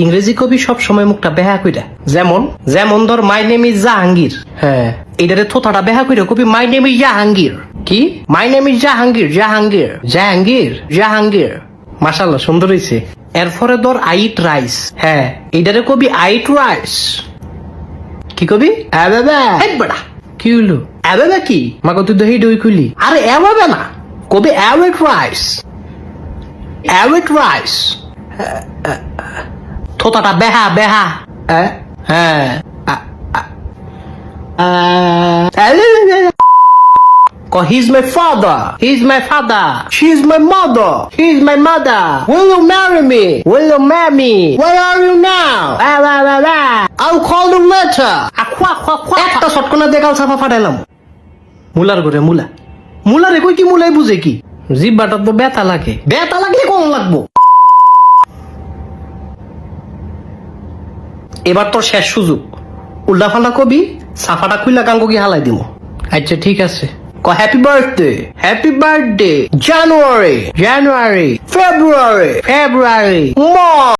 ইংরেজি কবি সব সময় মুখটা বেহা কইরা, যেমন যেমন ধর মাই নেম ইজ জাহাঙ্গীর। হ্যাঁ, এটারে থোথাটা বেহা কইরা কবি মাই নেম ইজ জাহাঙ্গীর। কি my name is Jahangir, Jahangir Jahangir Jahangir. মাশাআল্লাহ, সুন্দর হইছে। এরপরে ধর আই ইট রাইস। হ্যাঁ, এটারে কবি আই ইট রাইস। কি কবি? বড়া কি হইলো? এবাবা কি মাকে তুই দহি দই খুলি? আরে এবাবা না, কবি অ্যাওয়েট রাইস, অ্যাওয়েট রাইস। থোতাটা বেহা বেহা। হ্যাঁ, he's my father, he's my father, she's my mother, he's my mother. Will you marry me? Will you marry me? Where are you now? I'll call you later. একটা শটকনা দিয়ে গাল ছাপা ফাটাইলাম। মুলার করে মুলা, মুলারে কই কি মুলাই বুঝে কি? জিব্বাটা তো ব্যথা লাগে, ব্যথা লাগলে কোন লাগবো? এবার তোর শেষ সুযোগ, উল্টা ফাল্টা কবি সাফাটা খুইলা গাঙ্গ কি হালাই দিব। আচ্ছা ঠিক আছে, হ্যাপি বার্থডে, হ্যাপি বার্থডে, জানুয়ারি, জানুয়ারি, ফেব্রুয়ারি, ফেব্রুয়ারি, মার্চ।